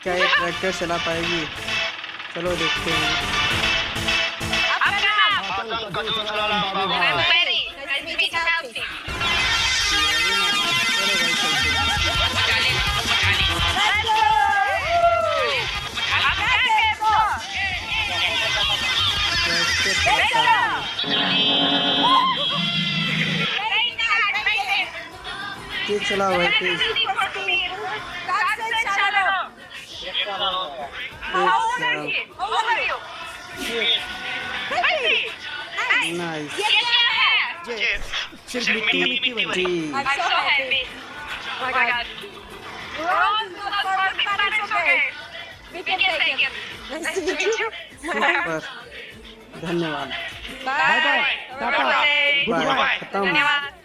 क्या ये ट्रैक्टर चला पाएगी? चलो देखते हैं। तेज चला हुआ है, तेज। नाइस। सिर्फ मिट्टी बची। सुपर, धन्यवाद। बाय बाय, बाय, खत्म।